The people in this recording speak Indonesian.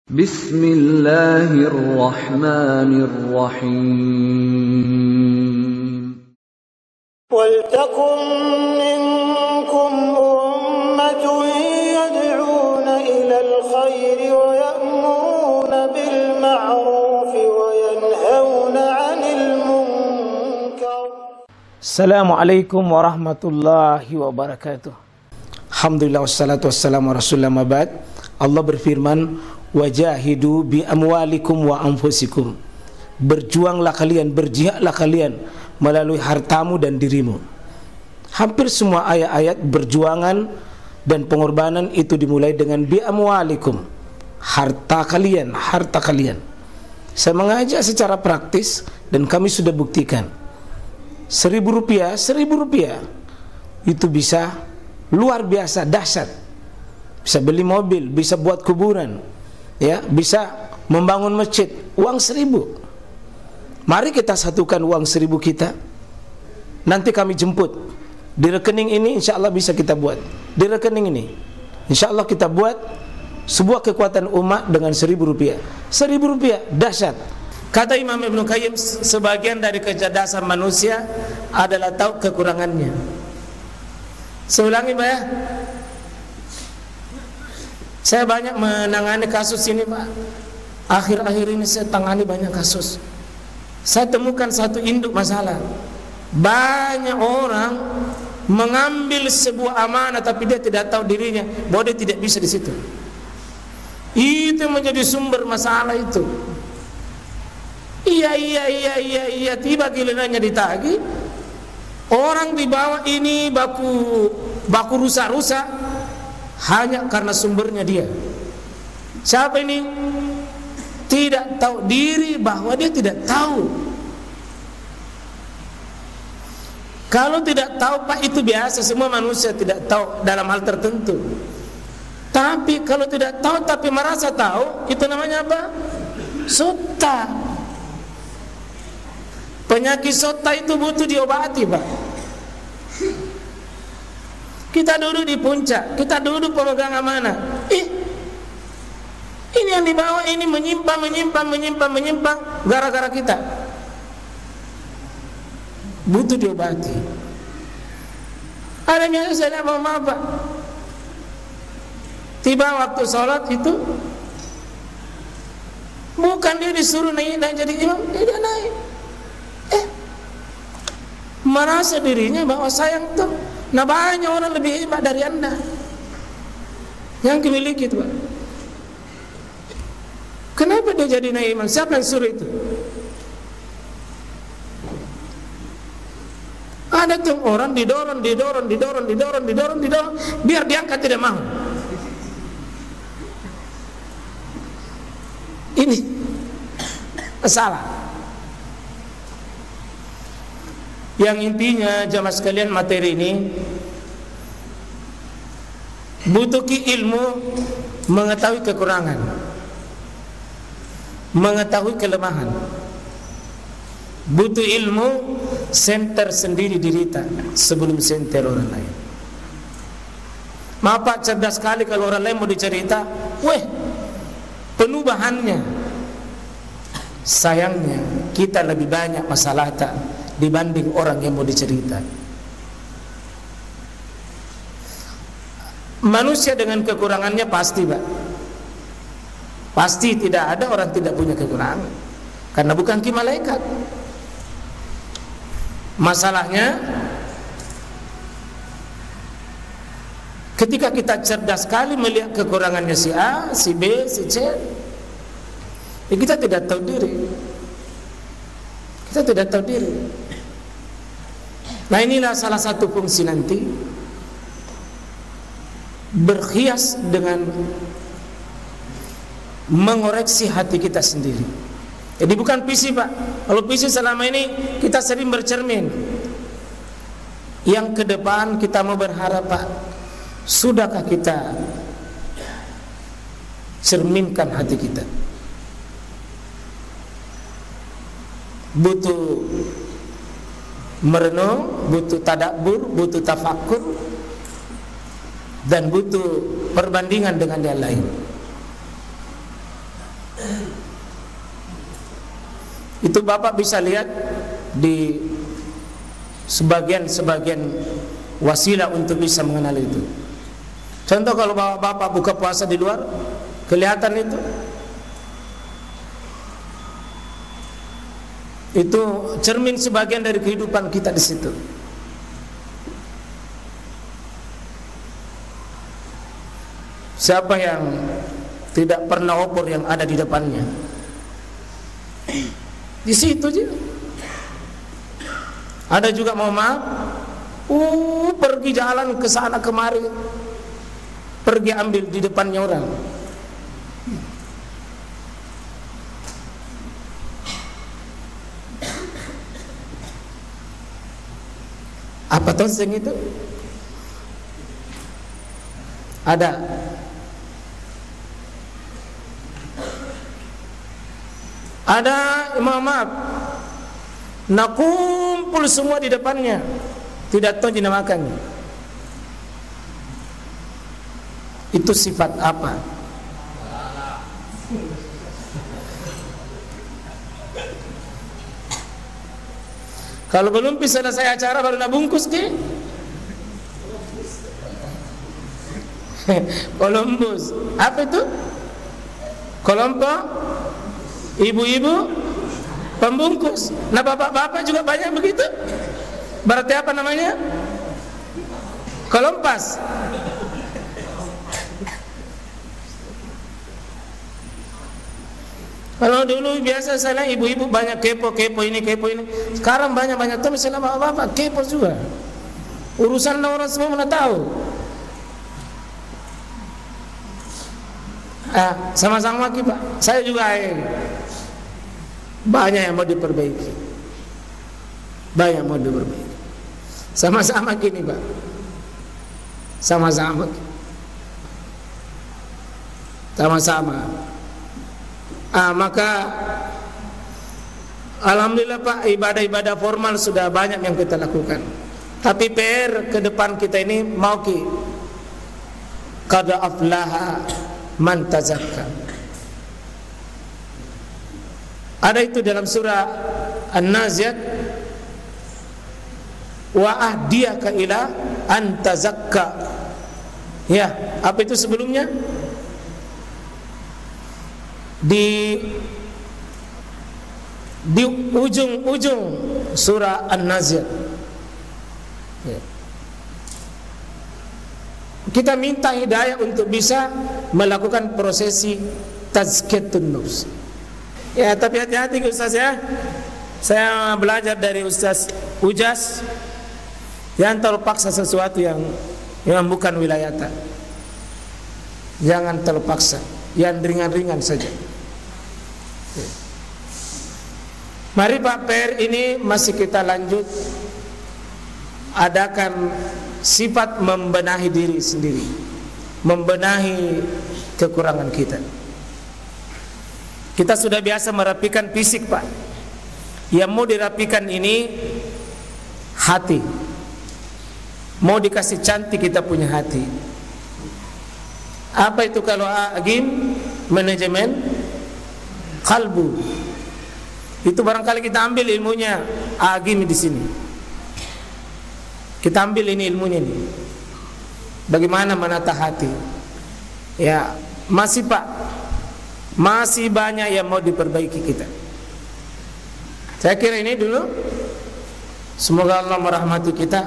Bismillahirrahmanirrahim. Waltakum minkum ummatun yad'una ilal khairi wa ya'muruna bil ma'ruf wa yanhauna 'anil munkar. Assalamualaikum warahmatullahi wabarakatuh. Alhamdulillah wassalatu wassalamu ala rasulillah mabad. Allah berfirman, wajahidu bi amwalikum wa anfusikum. Berjuanglah kalian, berjihadlah kalian melalui hartamu dan dirimu. Hampir semua ayat-ayat berjuangan dan pengorbanan itu dimulai dengan bi amwalikum, harta kalian, harta kalian. Saya mengajak secara praktis dan kami sudah buktikan. Rp1.000 itu bisa luar biasa dahsyat. Bisa beli mobil, bisa buat kuburan, ya, bisa membangun masjid. Uang 1.000. Mari kita satukan uang 1.000 kita. Nanti kami jemput di rekening ini, insya Allah bisa kita buat. Di rekening ini, insya Allah kita buat sebuah kekuatan umat dengan Rp1.000. Rp1.000 dahsyat. Kata Imam Ibnu Qayyim, sebagian dari kecerdasan manusia adalah tahu kekurangannya. Saya ulangi, Pak, ya. Saya banyak menangani kasus ini, Pak. Akhir-akhir ini saya tangani banyak kasus. Saya temukan satu induk masalah. Banyak orang mengambil sebuah amanah tapi dia tidak tahu dirinya bahwa dia tidak bisa di situ. Itu menjadi sumber masalah itu. Iya, tiba gilirannya ditagih. Orang dibawa ini baku rusak-rusak hanya karena sumbernya dia. Siapa ini? Tidak tahu diri bahwa dia tidak tahu. Kalau tidak tahu, Pak, itu biasa, semua manusia tidak tahu dalam hal tertentu. Tapi kalau tidak tahu tapi merasa tahu, itu namanya apa? Sota. Penyakit sota itu butuh diobati, Pak. Kita duduk di puncak, kita duduk pemegang amanah. Ini yang dibawa ini menyimpang gara-gara kita. Butuh diobati. Ada yang saya mau maaf, Pak. Tiba waktu sholat itu, bukan dia disuruh naik jadi imam, dia naik. Merasa dirinya bahwa sayang tuh. Nah, banyak orang lebih hebat dari Anda yang dimiliki itu, Pak. Kenapa dia jadi naik imam? Siapa yang suruh itu? Ada tuh orang didorong biar diangkat tidak mau. Ini salah. Yang intinya jamaah sekalian, materi ini butuh ilmu, mengetahui kekurangan, mengetahui kelemahan. Butuh ilmu, senter sendiri diri kita sebelum senter orang lain. Maaf, Pak, cerdas sekali kalau orang lain mau dicerita, penuh bahannya. Sayangnya kita lebih banyak masalah dibanding orang yang mau dicerita. Manusia dengan kekurangannya pasti, Pak. Pasti tidak ada orang tidak punya kekurangan, karena bukan ki malaikat. Masalahnya ketika kita cerdas sekali melihat kekurangannya si A, si B, si C, kita tidak tahu diri. Kita tidak tahu diri. Nah, inilah salah satu fungsi nanti berhias dengan mengoreksi hati kita sendiri. Jadi bukan visi, Pak. Kalau visi selama ini kita sering bercermin. Yang ke depan kita mau berharap, Pak, sudahkah kita cerminkan hati kita? Butuh merenung, butuh tadabbur, butuh tafakkur, dan butuh perbandingan dengan yang lain. Itu Bapak bisa lihat di sebagian wasilah untuk bisa mengenal itu. Contoh kalau Bapak buka puasa di luar, kelihatan itu. Itu cermin sebagian dari kehidupan kita di situ. Siapa yang tidak pernah opor yang ada di depannya? Di situ aja. Ada juga mau maaf, pergi jalan ke sana kemari, pergi ambil di depannya orang. Apa toseng itu? Ada. Ada, maaf, nak kumpul semua di depannya, tidak tahu dinamakan. Itu sifat apa? Kalau belum bisa selesai acara baru nak bungkus ke? Columbus. Apa itu? Kelompok ibu-ibu pembungkus. Nah, bapak-bapak juga banyak begitu. Berarti apa namanya? Kelompas. Kalau dulu biasa saya ibu-ibu banyak kepo ini. Sekarang banyak tuh misalnya bapak-bapak kepo juga. Urusan orang semua mana tahu. Sama-sama kita. Saya juga banyak yang mau diperbaiki. Banyak mau diperbaiki. Sama-sama gini, Pak. Sama-sama. Maka alhamdulillah Pak, ibadah-ibadah formal sudah banyak yang kita lakukan. Tapi PR ke depan kita ini mau qad aflaha man tazakka. Ada itu dalam surah An-Nazi'at, wa ahdiyaka ila an tazakka. Ya, apa itu sebelumnya? Di ujung surah An-Nazi'at. Ya. Kita minta hidayah untuk bisa melakukan prosesi tazkiyatun nafs. Ya, tapi hati-hati Ustaz ya. Saya belajar dari Ustaz Ujas, jangan terpaksa sesuatu yang bukan wilayah. Jangan terpaksa, yang ringan-ringan saja. Mari Pak, PR ini masih kita lanjut. Adakan sifat membenahi diri sendiri, membenahi kekurangan kita. Kita sudah biasa merapikan fisik Pak. Yang mau dirapikan ini hati. Mau dikasih cantik kita punya hati. Apa itu kalau agim? Manajemen kalbu. Itu barangkali kita ambil ilmunya agim di sini. Kita ambil ini ilmunya nih. Bagaimana menata hati? Ya, masih Pak, masih banyak yang mau diperbaiki kita. Saya kira ini dulu. Semoga Allah merahmati kita.